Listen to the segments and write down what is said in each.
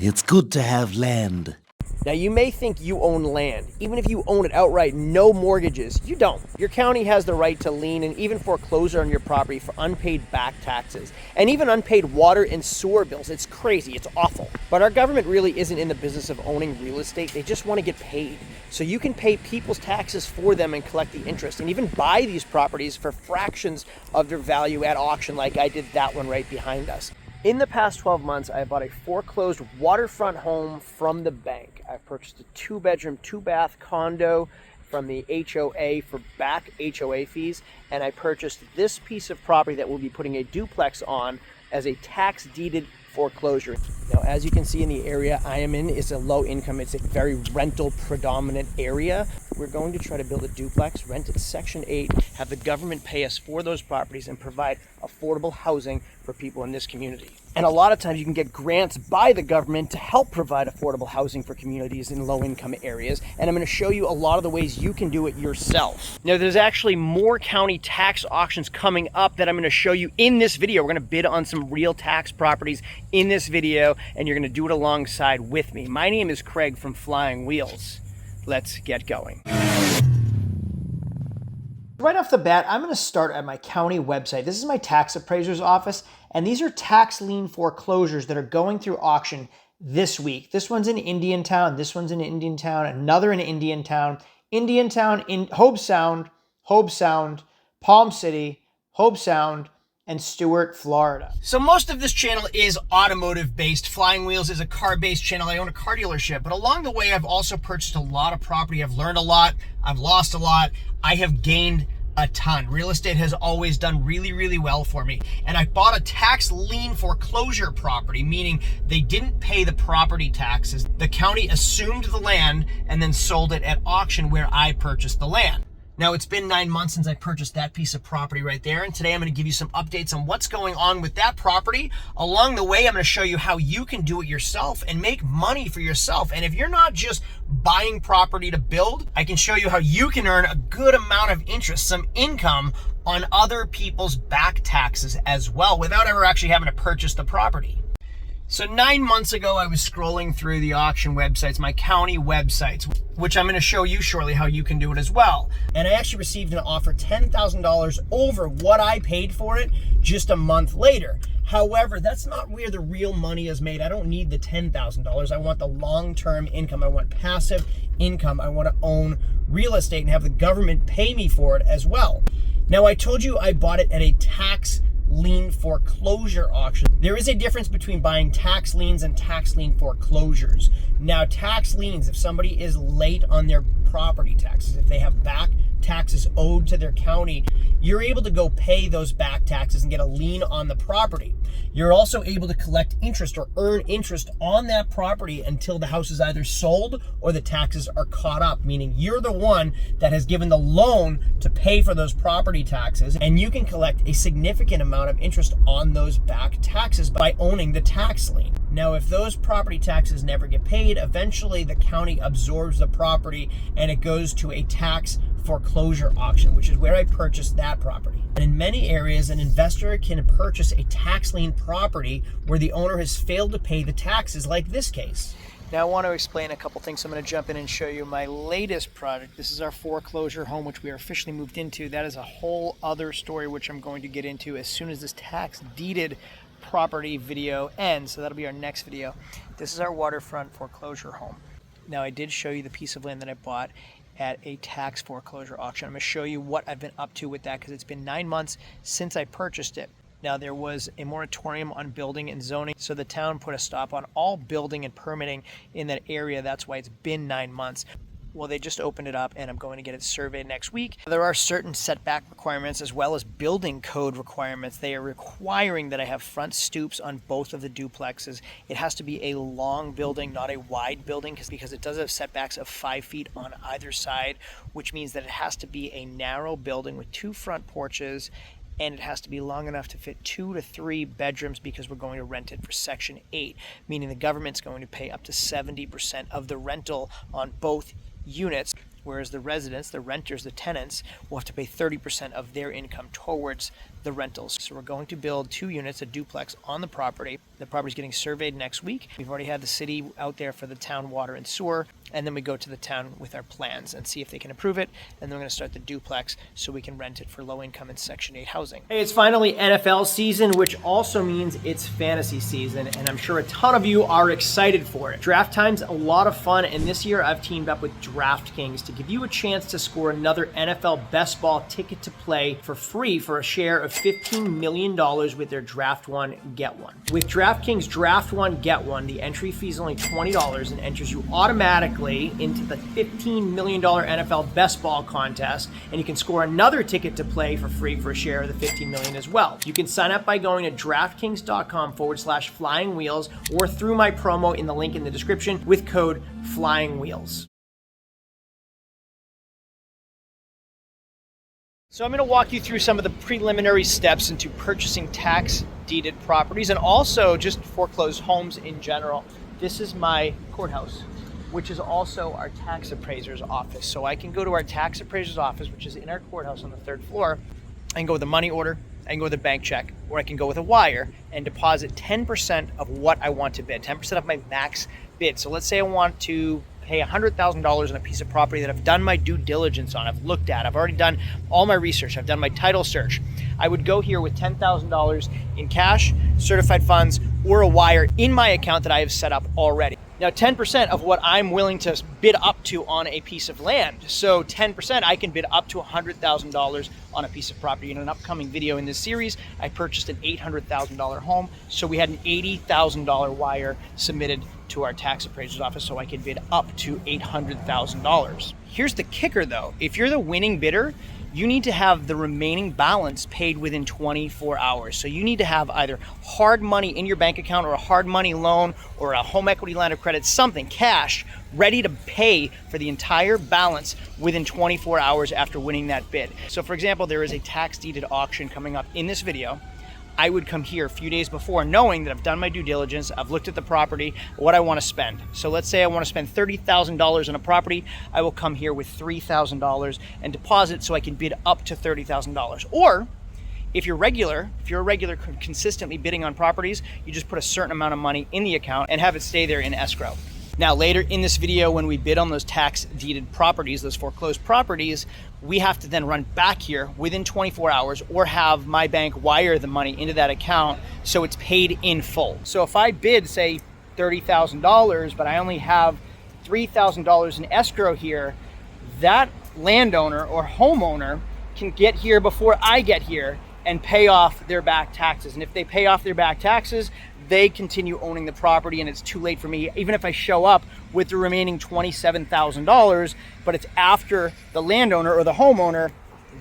it's good to have land. Now, you may think you own land. Even if you own it outright, no mortgages, you don't. Your county has the right to lien and even foreclosure on your property for unpaid back taxes and even unpaid water and sewer bills. It's crazy. It's awful. But our government really isn't in the business of owning real estate. They just want to get paid. So you can pay people's taxes for them and collect the interest and even buy these properties for fractions of their value at auction, like I did that one right behind us. In the past 12 months, I bought a foreclosed waterfront home from the bank. I purchased a 2-bedroom, 2-bath condo from the HOA for back HOA fees, and I purchased this piece of property that we'll be putting a duplex on as a tax-deeded foreclosure. Now, as you can see in the area I am in, is a low income. It's a very rental predominant area. We're going to try to build a duplex, rent it Section 8, have the government pay us for those properties and provide affordable housing for people in this community. And a lot of times you can get grants by the government to help provide affordable housing for communities in low income areas. And I'm going to show you a lot of the ways you can do it yourself. Now, there's actually more county tax auctions coming up that I'm going to show you in this video. We're going to bid on some real tax properties in this video, and you're going to do it alongside with me. My name is Craig from Flying Wheels. Let's get going. Right off the bat, I'm going to start at my county website. This is my tax appraiser's office, and these are tax lien foreclosures that are going through auction this week. This one's in Indiantown, this one's in Indiantown, another in Indiantown, in Hope Sound, Palm City, Hope Sound, and Stuart, Florida. So most of this channel is automotive based. Flying Wheels is a car based channel. I own a car dealership, but along the way, I've also purchased a lot of property. I've learned a lot. I've lost a lot. I have gained a ton. Real estate has always done really, really well for me. And I bought a tax lien foreclosure property, meaning they didn't pay the property taxes. The county assumed the land and then sold it at auction where I purchased the land. Now, it's been 9 months since I purchased that piece of property right there, and today I'm going to give you some updates on what's going on with that property. Along the way, I'm going to show you how you can do it yourself and make money for yourself. And if you're not just buying property to build, I can show you how you can earn a good amount of interest, some income on other people's back taxes as well, without ever actually having to purchase the property. So 9 months ago, I was scrolling through the auction websites, my county websites, which I'm going to show you shortly how you can do it as well. And I actually received an offer $10,000 over what I paid for it just a month later. However, that's not where the real money is made. I don't need the $10,000. I want the long-term income. I want passive income. I want to own real estate and have the government pay me for it as well. Now, I told you I bought it at a tax lien foreclosure auction. There is a difference between buying tax liens and tax lien foreclosures. Now, tax liens, if somebody is late on their property taxes, if they have back taxes owed to their county, you're able to go pay those back taxes and get a lien on the property. You're also able to collect interest or earn interest on that property until the house is either sold or the taxes are caught up, meaning you're the one that has given the loan to pay for those property taxes, and you can collect a significant amount of interest on those back taxes by owning the tax lien. Now, if those property taxes never get paid, eventually the county absorbs the property and it goes to a tax foreclosure auction, which is where I purchased that property. And in many areas, an investor can purchase a tax lien property where the owner has failed to pay the taxes, like this case. Now, I want to explain a couple things. I'm going to jump in and show you my latest project. This is our foreclosure home, which we are officially moved into. That is a whole other story, which I'm going to get into as soon as this tax deeded property video ends. So that'll be our next video. This is our waterfront foreclosure home. Now, I did show you the piece of land that I bought at a tax foreclosure auction. I'm going to show you what I've been up to with that because it's been 9 months since I purchased it. Now, there was a moratorium on building and zoning, so the town put a stop on all building and permitting in that area. That's why it's been 9 months. Well, they just opened it up, and I'm going to get it surveyed next week. There are certain setback requirements as well as building code requirements. They are requiring that I have front stoops on both of the duplexes. It has to be a long building, not a wide building, because it does have setbacks of 5 feet on either side, which means that it has to be a narrow building with 2 front porches, and it has to be long enough to fit 2 to 3 bedrooms because we're going to rent it for Section 8, meaning the government's going to pay up to 70% of the rental on both units, whereas the residents, the renters, the tenants will have to pay 30% of their income towards the rentals. So we're going to build 2 units, a duplex on the property. The property's getting surveyed next week. We've already had the city out there for the town water and sewer, and then we go to the town with our plans and see if they can approve it, and then we're going to start the duplex so we can rent it for low income and Section 8 housing. Hey, it's finally NFL season, which also means it's fantasy season, and I'm sure a ton of you are excited for it. Draft time's a lot of fun, and this year I've teamed up with DraftKings to give you a chance to score another NFL best ball ticket to play for free for a share of $15 million with their Draft One, Get One. With DraftKings Draft One, Get One, the entry fee is only $20 and enters you automatically into the $15 million NFL best ball contest, and you can score another ticket to play for free for a share of the $15 million as well. You can sign up by going to DraftKings.com/Flying Wheels or through my promo in the link in the description with code Flying Wheels. So I'm going to walk you through some of the preliminary steps into purchasing tax-deeded properties and also just foreclosed homes in general. This is my courthouse, which is also our tax appraiser's office. So I can go to our tax appraiser's office, which is in our courthouse on the 3rd floor. I can go with a money order, I can go with a bank check, or I can go with a wire and deposit 10% of what I want to bid, 10% of my max bid. So let's say I want to pay $100,000 on a piece of property that I've done my due diligence on, I've looked at, I've already done all my research, I've done my title search. I would go here with $10,000 in cash, certified funds, or a wire in my account that I have set up already. Now 10% of what I'm willing to bid up to on a piece of land. So 10%, I can bid up to $100,000 on a piece of property. In an upcoming video in this series, I purchased an $800,000 home. So we had an $80,000 wire submitted to our tax appraiser's office so I could bid up to $800,000. Here's the kicker though. If you're the winning bidder, you need to have the remaining balance paid within 24 hours. So you need to have either hard money in your bank account or a hard money loan or a home equity line of credit, something, cash, ready to pay for the entire balance within 24 hours after winning that bid. So for example, there is a tax deeded auction coming up in this video. I would come here a few days before knowing that I've done my due diligence, I've looked at the property, what I want to spend. So let's say I want to spend $30,000 on a property, I will come here with $3,000 and deposit so I can bid up to $30,000. Or if you're a regular consistently bidding on properties, you just put a certain amount of money in the account and have it stay there in escrow. Now later in this video, when we bid on those tax deeded properties, those foreclosed properties, we have to then run back here within 24 hours or have my bank wire the money into that account so it's paid in full. So if I bid, say, $30,000, but I only have $3,000 in escrow here, that landowner or homeowner can get here before I get here and pay off their back taxes. And if they pay off their back taxes, they continue owning the property and it's too late for me, even if I show up with the remaining $27,000, but it's after the landowner or the homeowner,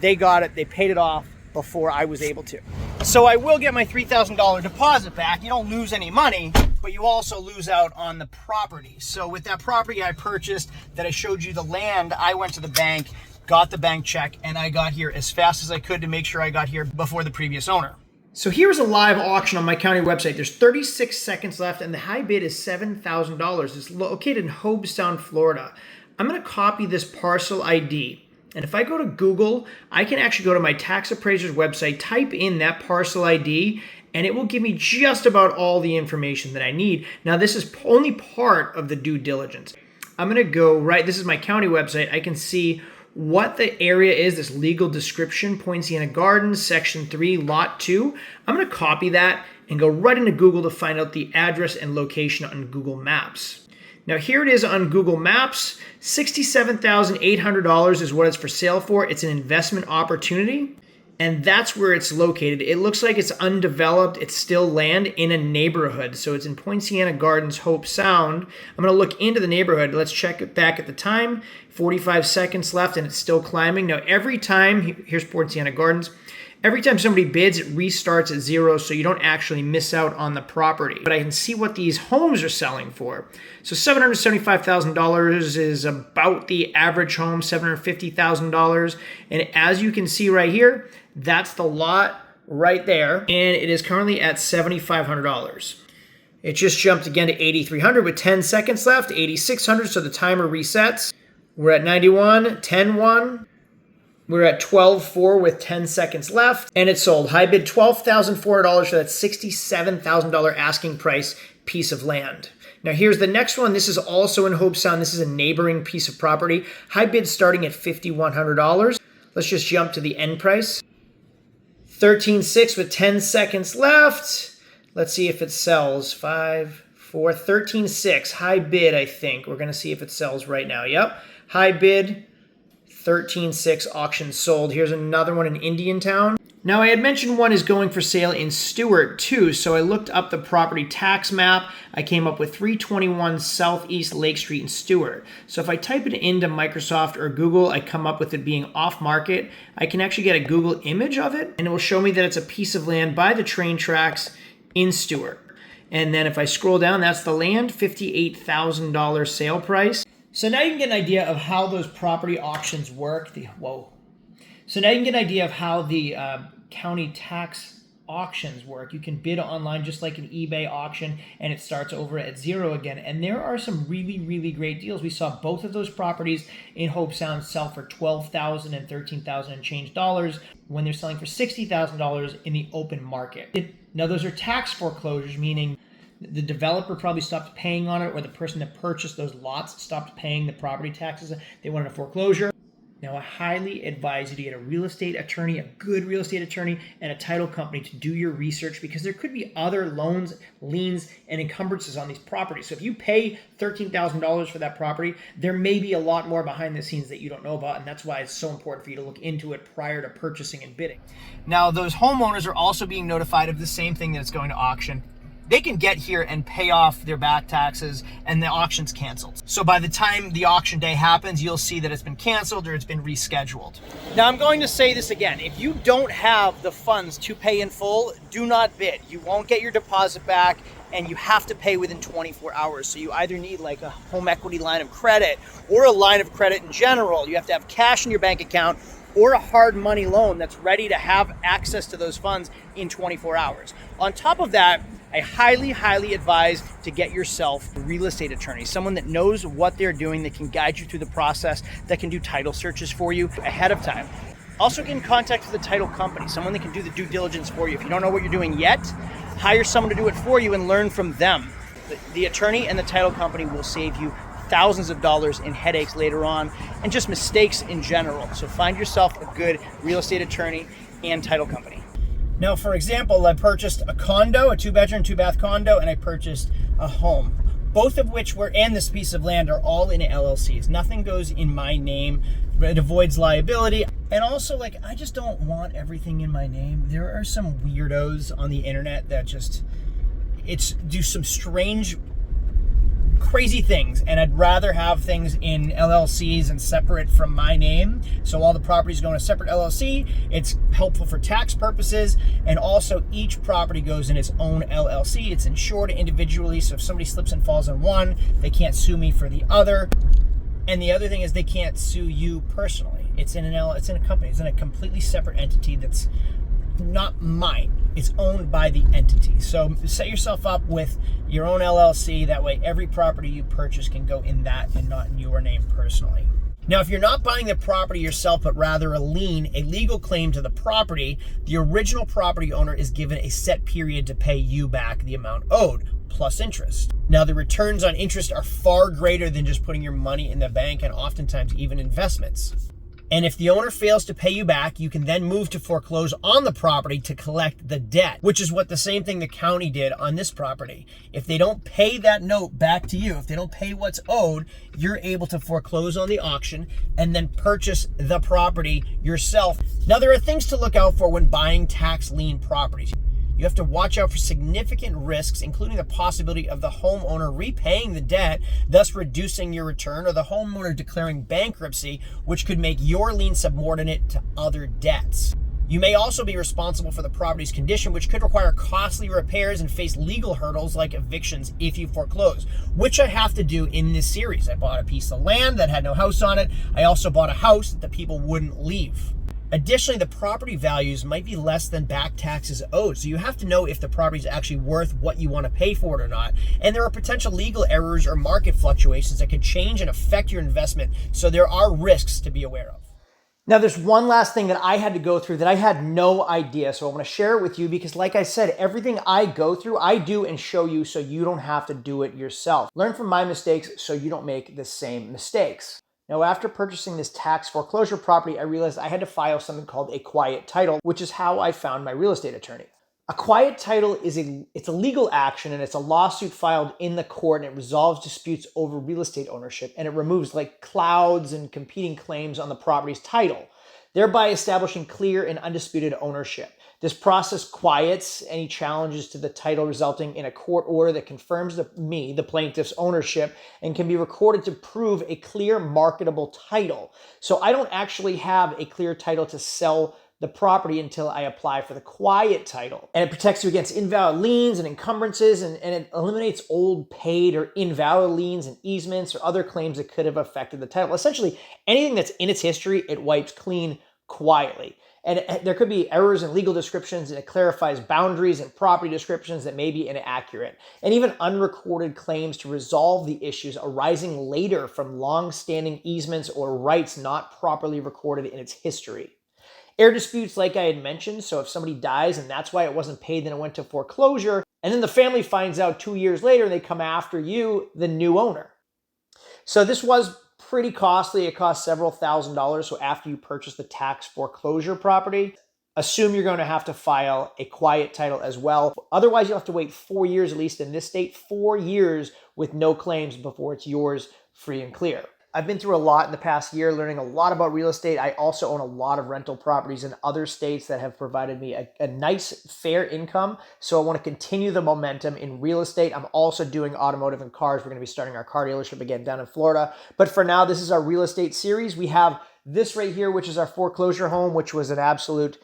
they got it, they paid it off before I was able to. So I will get my $3,000 deposit back. You don't lose any money, but you also lose out on the property. So with that property I purchased that I showed you the land, I went to the bank, got the bank check, and I got here as fast as I could to make sure I got here before the previous owner. So here's a live auction on my county website. There's 36 seconds left and the high bid is $7,000. It's located in Hobestown, Florida. I'm going to copy this parcel ID. And if I go to Google, I can actually go to my tax appraiser's website, type in that parcel ID, and it will give me just about all the information that I need. Now, this is only part of the due diligence. I'm going to go this is my county website. I can see what the area is, this legal description, Poinciana Gardens, Section 3, Lot 2. I'm going to copy that and go right into Google to find out the address and location on Google Maps. Now here it is on Google Maps. $67,800 is what it's for sale for. It's an investment opportunity, and that's where it's located. It looks like it's undeveloped. It's still land in a neighborhood. So it's in Poinciana Gardens, Hope Sound. I'm going to look into the neighborhood. Let's check it back at the time. 45 seconds left, and it's still climbing. Now, every time, here's Poinciana Gardens. Every time somebody bids, it restarts at 0, so you don't actually miss out on the property. But I can see what these homes are selling for. So $775,000 is about the average home, $750,000. And as you can see right here, that's the lot right there. And it is currently at $7,500. It just jumped again to $8,300 with 10 seconds left, $8,600, so the timer resets. We're at 91, 10-1. We're at 12.4 with 10 seconds left, and it sold. High bid $12,400 for that $67,000 asking price piece of land. Now here's the next one. This is also in Hobe Sound. This is a neighboring piece of property. High bid starting at $5,100. Let's just jump to the end price. 13.6 with 10 seconds left. Let's see if it sells. 5, 4, 13.6. High bid, I think. We're going to see if it sells right now. Yep. High bid. 13.6 auction sold. Here's another one in Indiantown. Now I had mentioned one is going for sale in Stewart too, so I looked up the property tax map. I came up with 321 Southeast Lake Street in Stewart. So if I type it into Microsoft or Google, I come up with it being off market. I can actually get a Google image of it, and it will show me that it's a piece of land by the train tracks in Stewart. And then if I scroll down, that's the land, $58,000 sale price. So now you can get an idea of how those property auctions work. So now you can get an idea of how the county tax auctions work. You can bid online just like an eBay auction, and it starts over at zero again. And there are some really, really great deals. We saw both of those properties in Hobe Sound sell for $12,000 and $13,000 and change dollars when they're selling for $60,000 in the open market. Now those are tax foreclosures, meaning the developer probably stopped paying on it, or the person that purchased those lots stopped paying the property taxes. They wanted a foreclosure. Now, I highly advise you to get a real estate attorney, a good real estate attorney, and a title company to do your research, because there could be other loans, liens, and encumbrances on these properties. So if you pay $13,000 for that property, there may be a lot more behind the scenes that you don't know about, and that's why it's so important for you to look into it prior to purchasing and bidding. Now, those homeowners are also being notified of the same thing that it's going to auction. They can get here and pay off their back taxes, and the auction's canceled. So by the time the auction day happens, you'll see that it's been canceled or it's been rescheduled. Now I'm going to say this again. If you don't have the funds to pay in full, do not bid. You won't get your deposit back, and you have to pay within 24 hours. So you either need like a home equity line of credit or a line of credit in general. You have to have cash in your bank account or a hard money loan that's ready to have access to those funds in 24 hours. On top of that, I highly, highly advise to get yourself a real estate attorney, someone that knows what they're doing, that can guide you through the process, that can do title searches for you ahead of time. Also get in contact with a title company, someone that can do the due diligence for you. If you don't know what you're doing yet, hire someone to do it for you and learn from them. The attorney and the title company will save you thousands of dollars in headaches later on and just mistakes in general. So find yourself a good real estate attorney and title company. Now, for example, I purchased a condo, a 2-bedroom, 2-bath condo, and I purchased a home. Both of which were, and this piece of land, are all in LLCs. Nothing goes in my name. It avoids liability. And also, I just don't want everything in my name. There are some weirdos on the internet that just, do some strange, crazy things, and I'd rather have things in LLCs and separate from my name. So all the properties go in a separate LLC. It's helpful for tax purposes, and also each property goes in its own LLC. It's insured individually, so if somebody slips and falls on one, they can't sue me for the other. And the other thing is they can't sue you personally. It's in it's in a company. It's in a completely separate entity that's not mine. It's owned by the entity. So set yourself up with your own LLC. That way every property you purchase can go in that and not in your name personally. Now, if you're not buying the property yourself, but rather a lien, a legal claim to the property, the original property owner is given a set period to pay you back the amount owed, plus interest. Now, the returns on interest are far greater than just putting your money in the bank, and oftentimes even investments. And if the owner fails to pay you back, you can then move to foreclose on the property to collect the debt, which is what the same thing the county did on this property. If they don't pay that note back to you, if they don't pay what's owed, you're able to foreclose on the auction and then purchase the property yourself. Now, there are things to look out for when buying tax lien properties. You have to watch out for significant risks, including the possibility of the homeowner repaying the debt, thus reducing your return, or the homeowner declaring bankruptcy, which could make your lien subordinate to other debts. You may also be responsible for the property's condition, which could require costly repairs and face legal hurdles like evictions if you foreclose, which I have to do in this series. I bought a piece of land that had no house on it. I also bought a house that the people wouldn't leave. Additionally, the property values might be less than back taxes owed, so you have to know if the property is actually worth what you want to pay for it or not. And there are potential legal errors or market fluctuations that could change and affect your investment, so there are risks to be aware of. Now, there's one last thing that I had to go through that I had no idea. So I want to share it with you because, like I said, everything I go through, I do and show you so you don't have to do it yourself. Learn from my mistakes so you don't make the same mistakes. Now, after purchasing this tax foreclosure property, I realized I had to file something called a quiet title, which is how I found my real estate attorney. A quiet title is a legal action, and it's a lawsuit filed in the court, and it resolves disputes over real estate ownership, and it removes like clouds and competing claims on the property's title, thereby establishing clear and undisputed ownership. This process quiets any challenges to the title, resulting in a court order that confirms the plaintiff's ownership, and can be recorded to prove a clear marketable title. So I don't actually have a clear title to sell the property until I apply for the quiet title. And it protects you against invalid liens and encumbrances, and it eliminates old paid or invalid liens and easements or other claims that could have affected the title. Essentially, anything that's in its history, it wipes clean quietly. And there could be errors in legal descriptions, and it clarifies boundaries and property descriptions that may be inaccurate, and even unrecorded claims to resolve the issues arising later from long-standing easements or rights not properly recorded in its history. Heir disputes, like I had mentioned, so if somebody dies and that's why it wasn't paid, then it went to foreclosure, and then the family finds out 2 years later and they come after you, the new owner. So this was pretty costly. It cost several $1,000s. So after you purchase the tax foreclosure property, assume you're going to have to file a quiet title as well. Otherwise, you'll have to wait 4 years, at least in this state, 4 years with no claims before it's yours free and clear. I've been through a lot in the past year, learning a lot about real estate. I also own a lot of rental properties in other states that have provided me a nice, fair income. So I want to continue the momentum in real estate. I'm also doing automotive and cars. We're going to be starting our car dealership again down in Florida. But for now, this is our real estate series. We have this right here, which is our foreclosure home, which was an absolute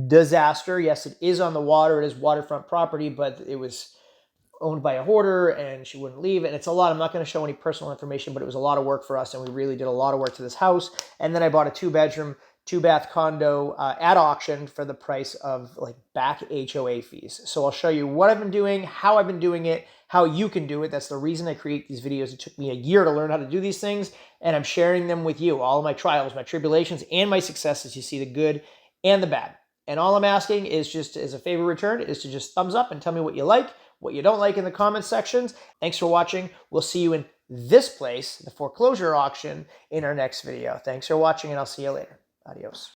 disaster. Yes, it is on the water. It is waterfront property, but it was owned by a hoarder and she wouldn't leave. And it's a lot. I'm not going to show any personal information, but it was a lot of work for us, and we really did a lot of work to this house. And then I bought a 2-bedroom, 2-bath condo at auction for the price of like back HOA fees. So I'll show you what I've been doing, how I've been doing it, how you can do it. That's the reason I create these videos. It took me a year to learn how to do these things, and I'm sharing them with you, all of my trials, my tribulations, and my successes. You see the good and the bad. And all I'm asking is, just as a favor return, is to just thumbs up and tell me what you like, what you don't like in the comments sections. Thanks for watching. We'll see you in this place, the foreclosure auction, in our next video. Thanks for watching, and I'll see you later. Adios.